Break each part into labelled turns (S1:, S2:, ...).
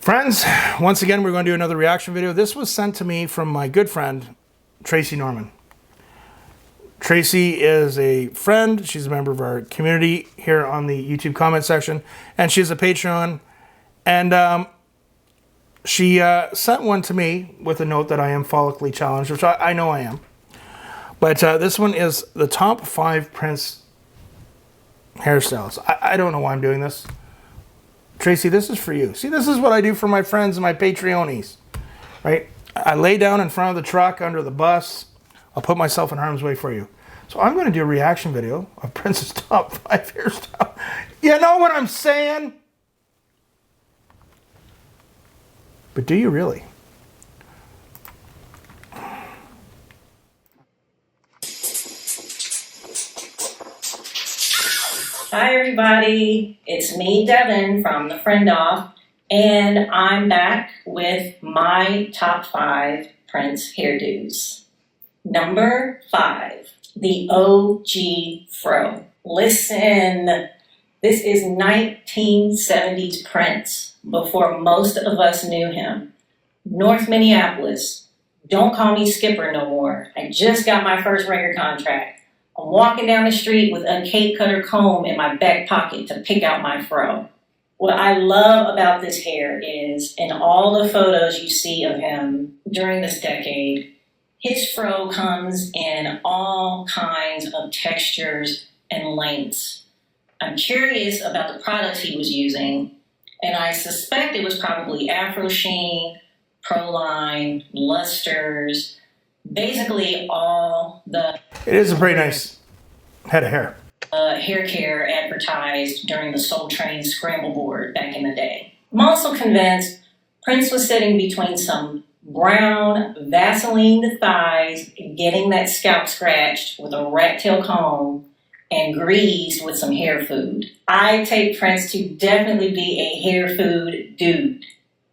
S1: Friends, once again, we're going to do another reaction video. This was sent to me from my good friend, Tracy Norman. Tracy is a friend. She's a member of our community here on the YouTube comment section, and she's a Patreon. And she sent one to me with a note that I am follically challenged, which I know I am. But this one is the top 5 Prince hairstyles. I don't know why I'm doing this. Tracy, this is for you. See, this is what I do for my friends and my Patreonies, right? I lay down in front of the truck under the bus. I'll put myself in harm's way for you. So I'm going to do a reaction video of Prince's top 5 hairstyle. You know what I'm saying? But do you really?
S2: Hi everybody, it's me, Devin, from The Friend Off, and I'm back with my top 5 Prince hairdos. Number 5, the OG Fro. Listen, this is 1970s Prince, before most of us knew him. North Minneapolis. Don't call me Skipper no more. I just got my first record contract. I'm walking down the street with a cake cutter comb in my back pocket to pick out my fro. What I love about this hair is, in all the photos you see of him during this decade, his fro comes in all kinds of textures and lengths. I'm curious about the products he was using, and I suspect it was probably Afro Sheen, Proline, Lusters, basically all the...
S1: It is a pretty nice head of hair.
S2: Hair care advertised during the Soul Train scramble board back in the day. I'm also convinced Prince was sitting between some brown Vaseline thighs, getting that scalp scratched with a rat tail comb and greased with some hair food. I take Prince to definitely be a hair food dude.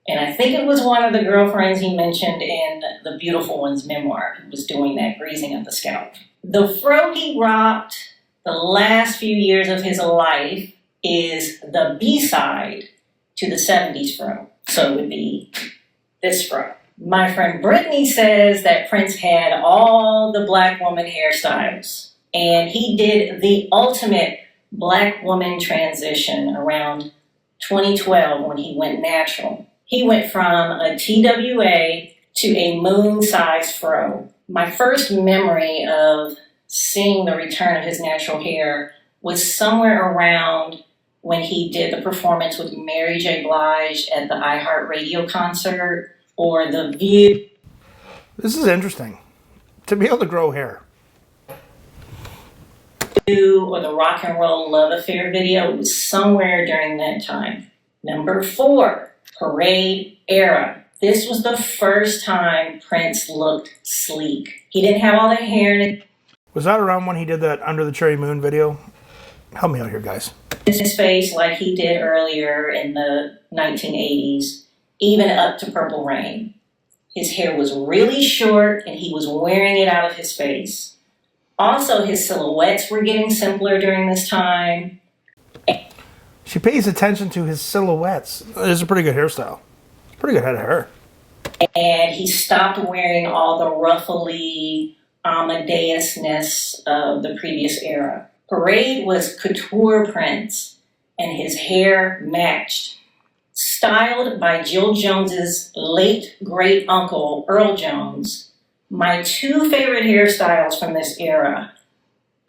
S2: And I think it was one of the girlfriends he mentioned in the Beautiful One's memoir who was doing that greasing of the scalp. The fro he rocked the last few years of his life is the B-side to the 70s fro. So it would be this fro. My friend Brittany says that Prince had all the black woman hairstyles, and he did the ultimate black woman transition around 2012 when he went natural. He went from a TWA to a moon-sized fro. My first memory of seeing the return of his natural hair was somewhere around when he did the performance with Mary J. Blige at the iHeartRadio concert, or The View.
S1: This is interesting, to be able to grow hair.
S2: Or the Rock and Roll Love Affair video. It was somewhere during that time. Number 4. Parade era. This was the first time Prince looked sleek. He didn't have all that hair.
S1: Was that around when he did that Under the Cherry Moon video? Help me out here, guys.
S2: His face like he did earlier in the 1980s, even up to Purple Rain. His hair was really short and he was wearing it out of his face. Also, his silhouettes were getting simpler during this time.
S1: She pays attention to his silhouettes. It is a pretty good hairstyle. Pretty good head of hair.
S2: And he stopped wearing all the ruffly Amadeus-ness of the previous era. Parade was couture Prince, and his hair matched. Styled by Jill Jones's late great-uncle, Earl Jones, my 2 favorite hairstyles from this era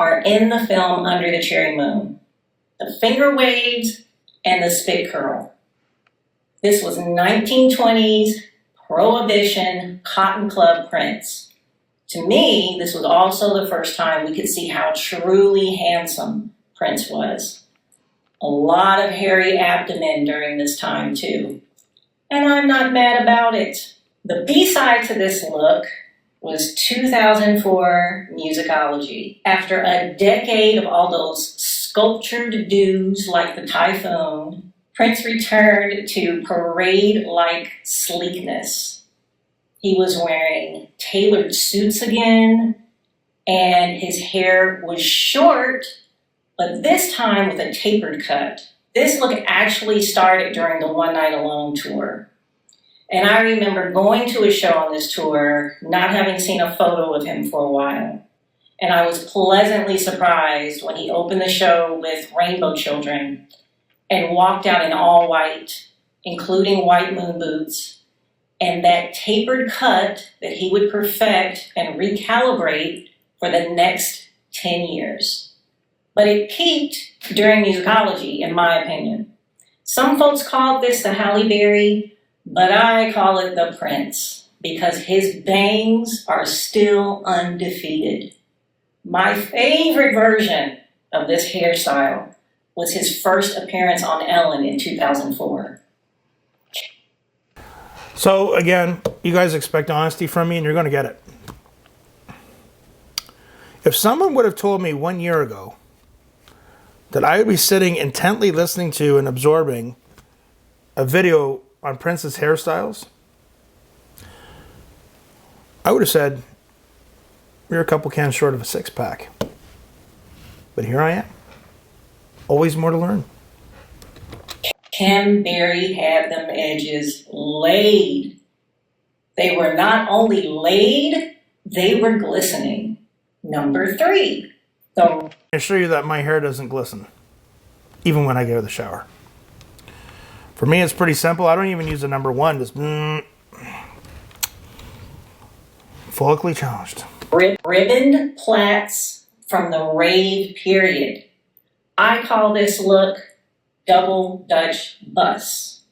S2: are in the film Under the Cherry Moon. The finger waves, and the spit curl. This was 1920s Prohibition Cotton Club Prince. To me, this was also the first time we could see how truly handsome Prince was. A lot of hairy abdomen during this time too. And I'm not mad about it. The B-side to this look was 2004 Musicology. After a decade of all those sculptured dudes like the Typhoon, Prince returned to parade-like sleekness. He was wearing tailored suits again, and his hair was short, but this time with a tapered cut. This look actually started during the One Night Alone tour. And I remember going to a show on this tour, not having seen a photo of him for a while. And I was pleasantly surprised when he opened the show with Rainbow Children and walked out in all white, including white moon boots, and that tapered cut that he would perfect and recalibrate for the next 10 years. But it peaked during musicology, in my opinion. Some folks called this the Halle Berry, but I call it the Prince, because his bangs are still undefeated. My favorite version of this hairstyle was his first appearance on Ellen in 2004.
S1: So again, you guys expect honesty from me and you're going to get it. If someone would have told me 1 year ago that I would be sitting intently listening to and absorbing a video on Prince's hairstyles, I would have said, you're a couple cans short of a six-pack. But here I am. Always more to learn.
S2: Kim Berry had them edges laid. They were not only laid, they were glistening. Number 3.
S1: I assure you that my hair doesn't glisten, even when I get out of the shower. For me, it's pretty simple. I don't even use a number 1. Just follically challenged.
S2: Ribboned plaits from the rave period. I call this look double Dutch bus.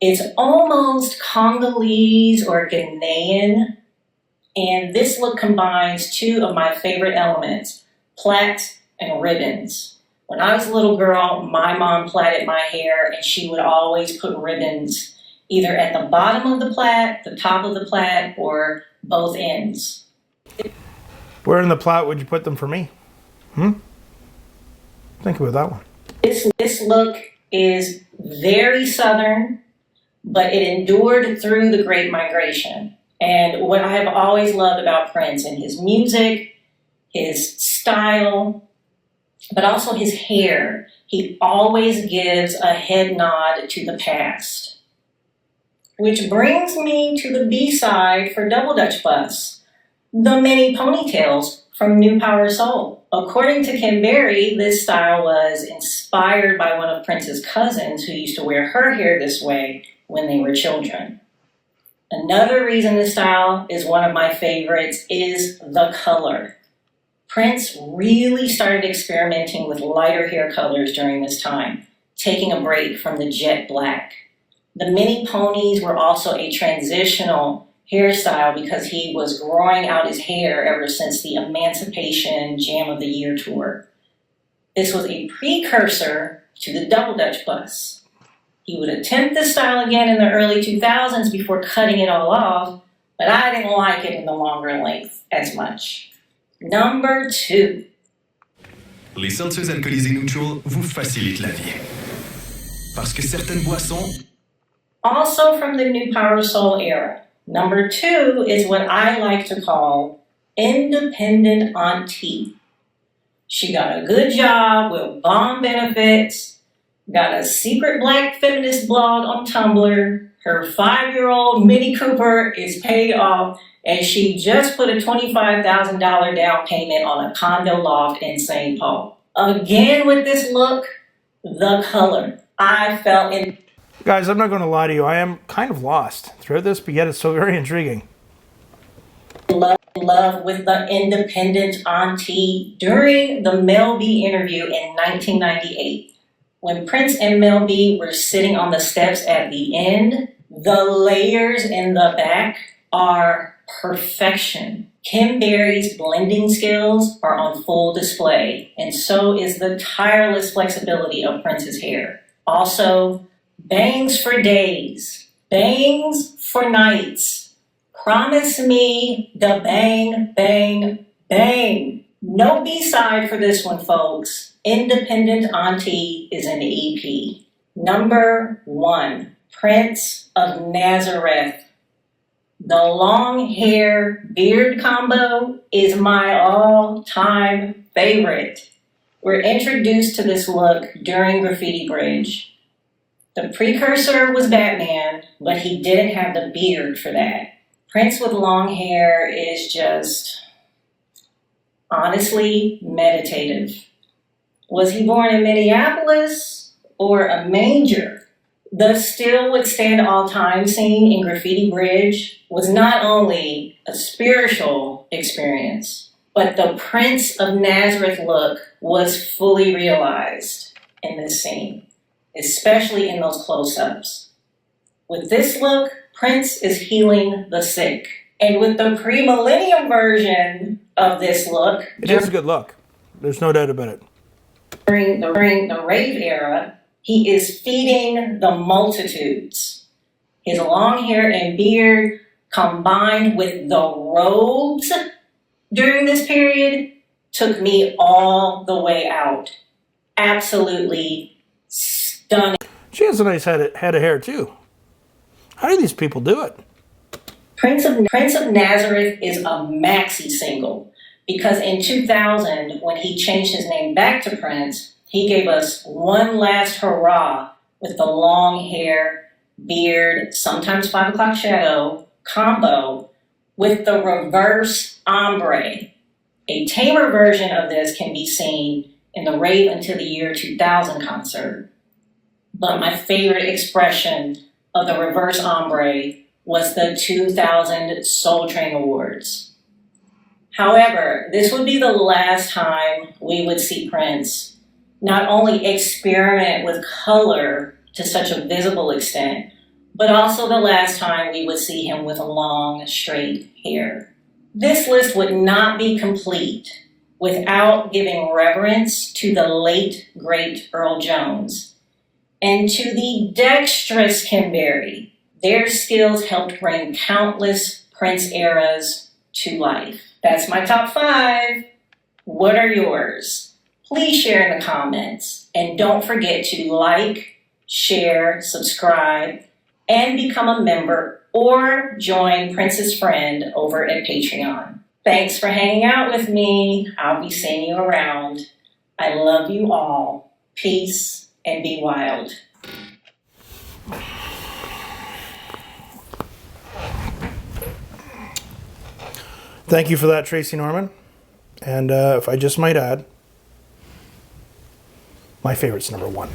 S2: It's almost Congolese or Ghanaian, and this look combines 2 of my favorite elements, plaits and ribbons. When I was a little girl, my mom plaited my hair, and she would always put ribbons either at the bottom of the plait, the top of the plait, or both ends.
S1: Where in the plot would you put them for me? Think about that one.
S2: This look is very Southern, but it endured through the Great Migration. And what I have always loved about Prince and his music, his style, but also his hair, he always gives a head nod to the past. Which brings me to the B-side for Double Dutch Bus, the mini ponytails from New Power Soul. According to Kim Berry, this style was inspired by one of Prince's cousins who used to wear her hair this way when they were children. Another reason this style is one of my favorites is the color. Prince really started experimenting with lighter hair colors during this time, taking a break from the jet black. The mini ponies were also a transitional hairstyle because he was growing out his hair ever since the Emancipation Jam of the Year tour. This was a precursor to the Double Dutch Bus. He would attempt this style again in the early 2000s before cutting it all off, but I didn't like it in the longer length as much. Number 2.
S3: Les seltzers alcoolisés Neutral vous facilitent la vie. Parce que certaines boissons...
S2: Also from the New Power Soul era, number 2 is what I like to call independent auntie. She got a good job with bomb benefits, got a secret black feminist blog on Tumblr, her 5-year-old Mini Cooper is paid off, and she just put a $25,000 down payment on a condo loft in St. Paul. Again with this look, the color. I fell in...
S1: Guys, I'm not going to lie to you. I am kind of lost throughout this, but yet it's so very intriguing.
S2: Love with the independent auntie during the Mel B interview in 1998. When Prince and Mel B were sitting on the steps at the end, the layers in the back are perfection. Kim Berry's blending skills are on full display, and so is the tireless flexibility of Prince's hair. Also, bangs for days, bangs for nights. Promise me the bang, bang, bang. No B-side for this one, folks. Independent Auntie is an EP. Number 1, Prince of Nazareth. The long hair beard combo is my all-time favorite. We're introduced to this look during Graffiti Bridge. The precursor was Batman, but he didn't have the beard for that. Prince with long hair is just, honestly, meditative. Was he born in Minneapolis or a manger? The still withstand all time scene in Graffiti Bridge was not only a spiritual experience, but the Prince of Nazareth look was fully realized in this scene, especially in those close-ups. With this look, Prince is healing the sick. And with the pre-millennium version of this look,
S1: It is a good look. There's no doubt about it.
S2: during the rave era, he is feeding the multitudes. His long hair and beard combined with the robes during this period took me all the way out. Absolutely stunning.
S1: She has a nice head of hair too. How do these people do it?
S2: Prince of Nazareth is a maxi single because in 2000, when he changed his name back to Prince, he gave us one last hurrah with the long hair, beard, sometimes 5 o'clock shadow combo with the reverse ombre. A tamer version of this can be seen in the Rave Until the Year 2000 concert. But my favorite expression of the reverse ombre was the 2000 Soul Train Awards. However, this would be the last time we would see Prince not only experiment with color to such a visible extent, but also the last time we would see him with long, straight hair. This list would not be complete without giving reverence to the late, great Earl Jones and to the dexterous Kim Berry. Their skills helped bring countless Prince eras to life. That's my top 5. What are yours? Please share in the comments. And don't forget to like, share, subscribe, and become a member or join Prince's Friend over at Patreon. Thanks for hanging out with me. I'll be seeing you around. I love you all. Peace and be wild.
S1: Thank you for that, Tracy Norman. And if I just might add, my favorite's number 1.